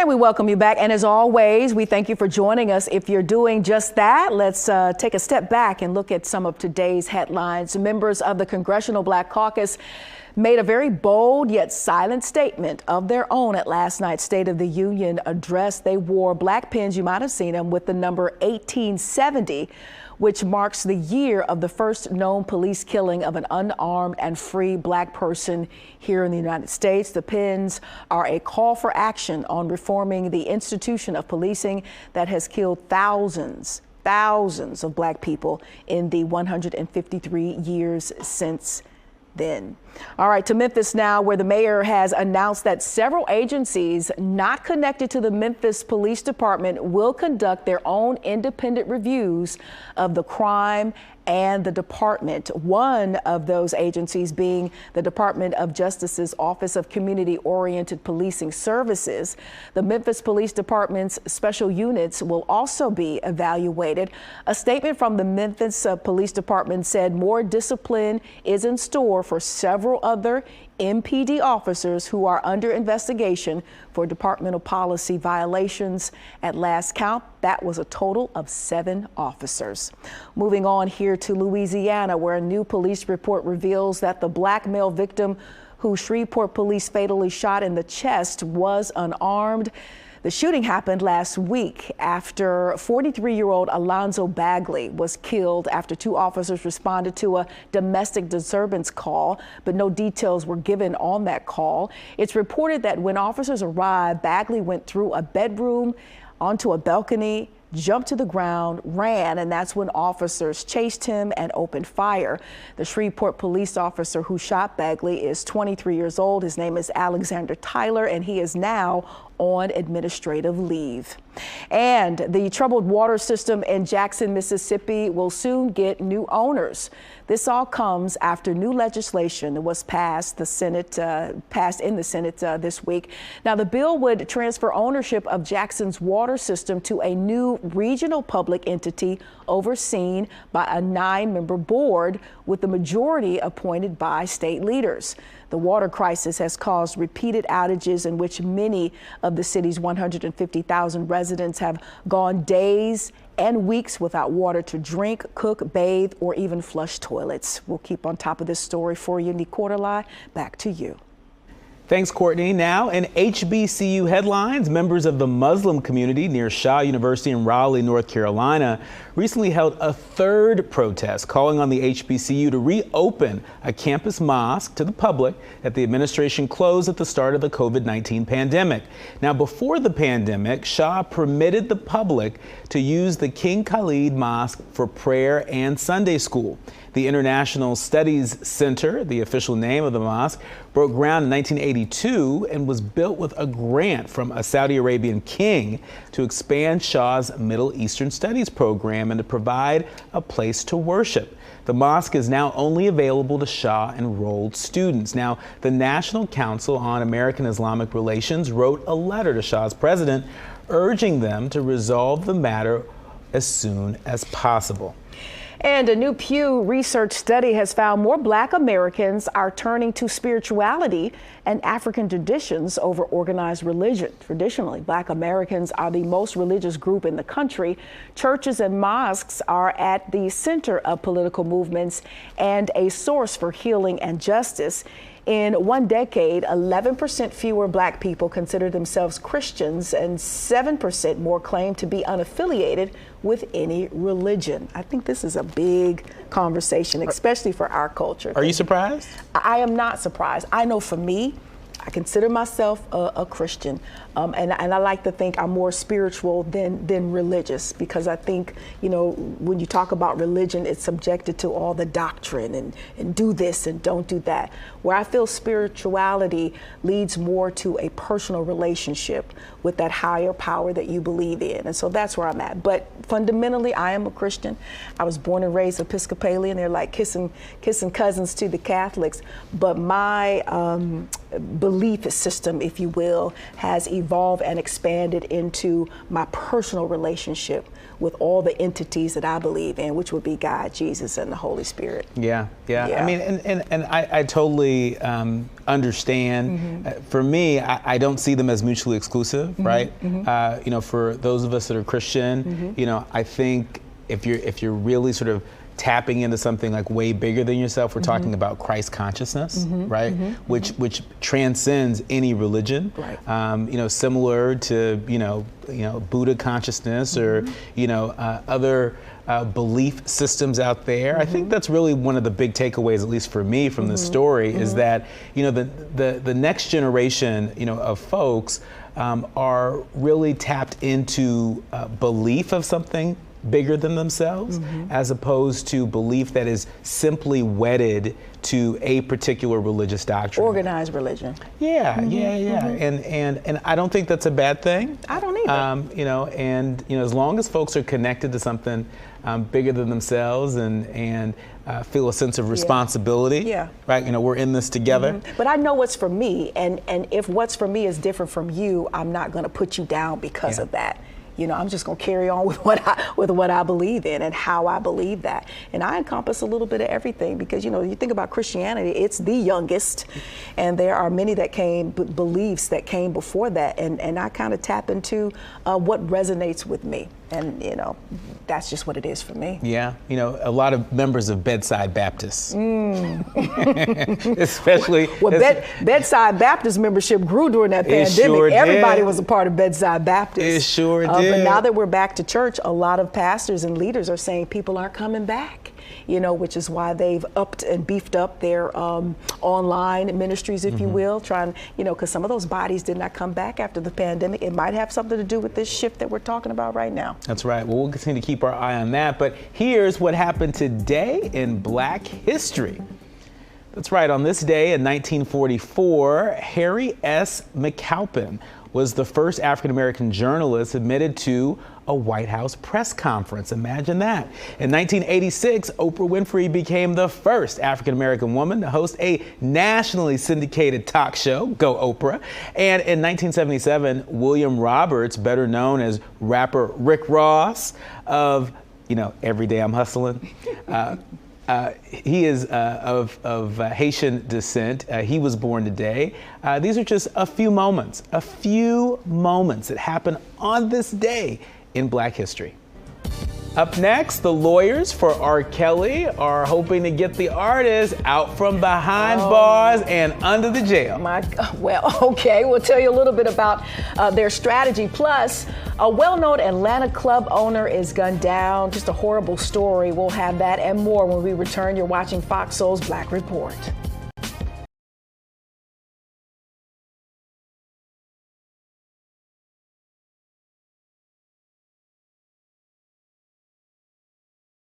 And we welcome you back. And as always, we thank you for joining us. If you're doing just that, let's take a step back and look at some of today's headlines. Members of the Congressional Black Caucus made a very bold yet silent statement of their own at last night's State of the Union address. They wore black pins, you might have seen them, with the number 1870, which marks the year of the first known police killing of an unarmed and free black person here in the United States. The pins are a call for action on reforming the institution of policing that has killed thousands of black people in the 153 years since then. All right, to Memphis now, where the mayor has announced that several agencies not connected to the Memphis Police Department will conduct their own independent reviews of the crime and the department. One of those agencies being the Department of Justice's Office of Community-Oriented Policing Services. The Memphis Police Department's special units will also be evaluated. A statement from the Memphis Police Department said more discipline is in store for several other MPD officers who are under investigation for departmental policy violations. At last count, that was a total of 7 officers. Moving on here to Louisiana, where a new police report reveals that the black male victim who Shreveport police fatally shot in the chest was unarmed. The shooting happened last week after 43-year-old Alonzo Bagley was killed after 2 officers responded to a domestic disturbance call, but no details were given on that call. It's reported that when officers arrived, Bagley went through a bedroom onto a balcony, jumped to the ground, ran, and that's when officers chased him and opened fire. The Shreveport police officer who shot Bagley is 23 years old. His name is Alexander Tyler, and he is now on administrative leave. And the troubled water system in Jackson, Mississippi will soon get new owners. This all comes after new legislation was passed in the Senate this week. Now, the bill would transfer ownership of Jackson's water system to a new regional public entity overseen by a 9-member board with the majority appointed by state leaders. The water crisis has caused repeated outages in which many of the city's 150,000 residents have gone days and weeks without water to drink, cook, bathe, or even flush toilets. We'll keep on top of this story for you. Nicordelai, back to you. Thanks, Courtney. Now in HBCU headlines, members of the Muslim community near Shaw University in Raleigh, North Carolina, recently held a 3rd protest calling on the HBCU to reopen a campus mosque to the public that the administration closed at the start of the COVID-19 pandemic. Now, before the pandemic, Shaw permitted the public to use the King Khalid Mosque for prayer and Sunday school. The International Studies Center, the official name of the mosque, broke ground in 1982 and was built with a grant from a Saudi Arabian king to expand Shaw's Middle Eastern Studies program and to provide a place to worship. The mosque is now only available to Shaw enrolled students. Now, the National Council on American Islamic Relations wrote a letter to Shaw's president urging them to resolve the matter as soon as possible. And a new Pew Research study has found more black Americans are turning to spirituality and African traditions over organized religion. Traditionally, black Americans are the most religious group in the country. Churches and mosques are at the center of political movements and a source for healing and justice. In one decade, 11% fewer black people consider themselves Christians and 7% more claim to be unaffiliated with any religion. I think this is a big conversation, especially for our culture. Are you surprised? I am not surprised. I know for me, I consider myself a Christian, and I like to think I'm more spiritual than religious, because I think, you know, when you talk about religion, it's subjected to all the doctrine and do this and don't do that. Where I feel spirituality leads more to a personal relationship with that higher power that you believe in, and so that's where I'm at. But fundamentally, I am a Christian. I was born and raised Episcopalian. They're like kissing cousins to the Catholics, but my belief system, if you will, has evolved and expanded into my personal relationship with all the entities that I believe in, which would be God, Jesus, and the Holy Spirit. Yeah. I mean, and I totally understand. For me, I don't see them as mutually exclusive, right? You know, for those of us that are Christian, you know, I think if you're really sort of tapping into something like way bigger than yourself, we're talking about Christ consciousness, right? Which transcends any religion. Right. You know, similar to you know Buddha consciousness or you know other belief systems out there. I think that's really one of the big takeaways, at least for me, from this story, is that you know the next generation of folks are really tapped into belief of something bigger than themselves, as opposed to belief that is simply wedded to a particular religious doctrine. Organized religion. And I don't think that's a bad thing. I don't either. You know, and as long as folks are connected to something bigger than themselves and feel a sense of responsibility, right? You know, we're in this together. But I know what's for me, and if what's for me is different from you, I'm not going to put you down because of that. You know, I'm just going to carry on with what I believe in and how I believe that. And I encompass a little bit of everything because, you know, you think about Christianity, it's the youngest, and there are many beliefs that came before that. And I kind of tap into what resonates with me. And, you know, that's just what it is for me. Yeah. You know, a lot of members of Bedside Baptists. Especially. Well, Bedside Baptist membership grew during that pandemic. Sure Everybody was a part of Bedside Baptist. It sure did. But now that we're back to church, a lot of pastors and leaders are saying people aren't coming back. You know, which is why they've upped and beefed up their online ministries, if you will, trying, you know, because some of those bodies did not come back after the pandemic. It might have something to do with this shift that we're talking about right now. That's right. Well, we'll continue to keep our eye on that. But here's what happened today in Black history. That's right. On this day in 1944, Harry S. McAlpin was the first African-American journalist admitted to a White House press conference. Imagine that. In 1986, Oprah Winfrey became the first African-American woman to host a nationally syndicated talk show, Go Oprah. And in 1977, William Roberts, better known as rapper Rick Ross of, you know, Every Day I'm Hustling, he is of Haitian descent. He was born today. These are just a few moments that happen on this day in Black history. Up next, the lawyers for R. Kelly are hoping to get the artist out from behind bars and under the jail. Well, okay, we'll tell you a little bit about their strategy. Plus, a well-known Atlanta club owner is gunned down. Just a horrible story. We'll have that and more when we return. You're watching Fox Soul's Black Report.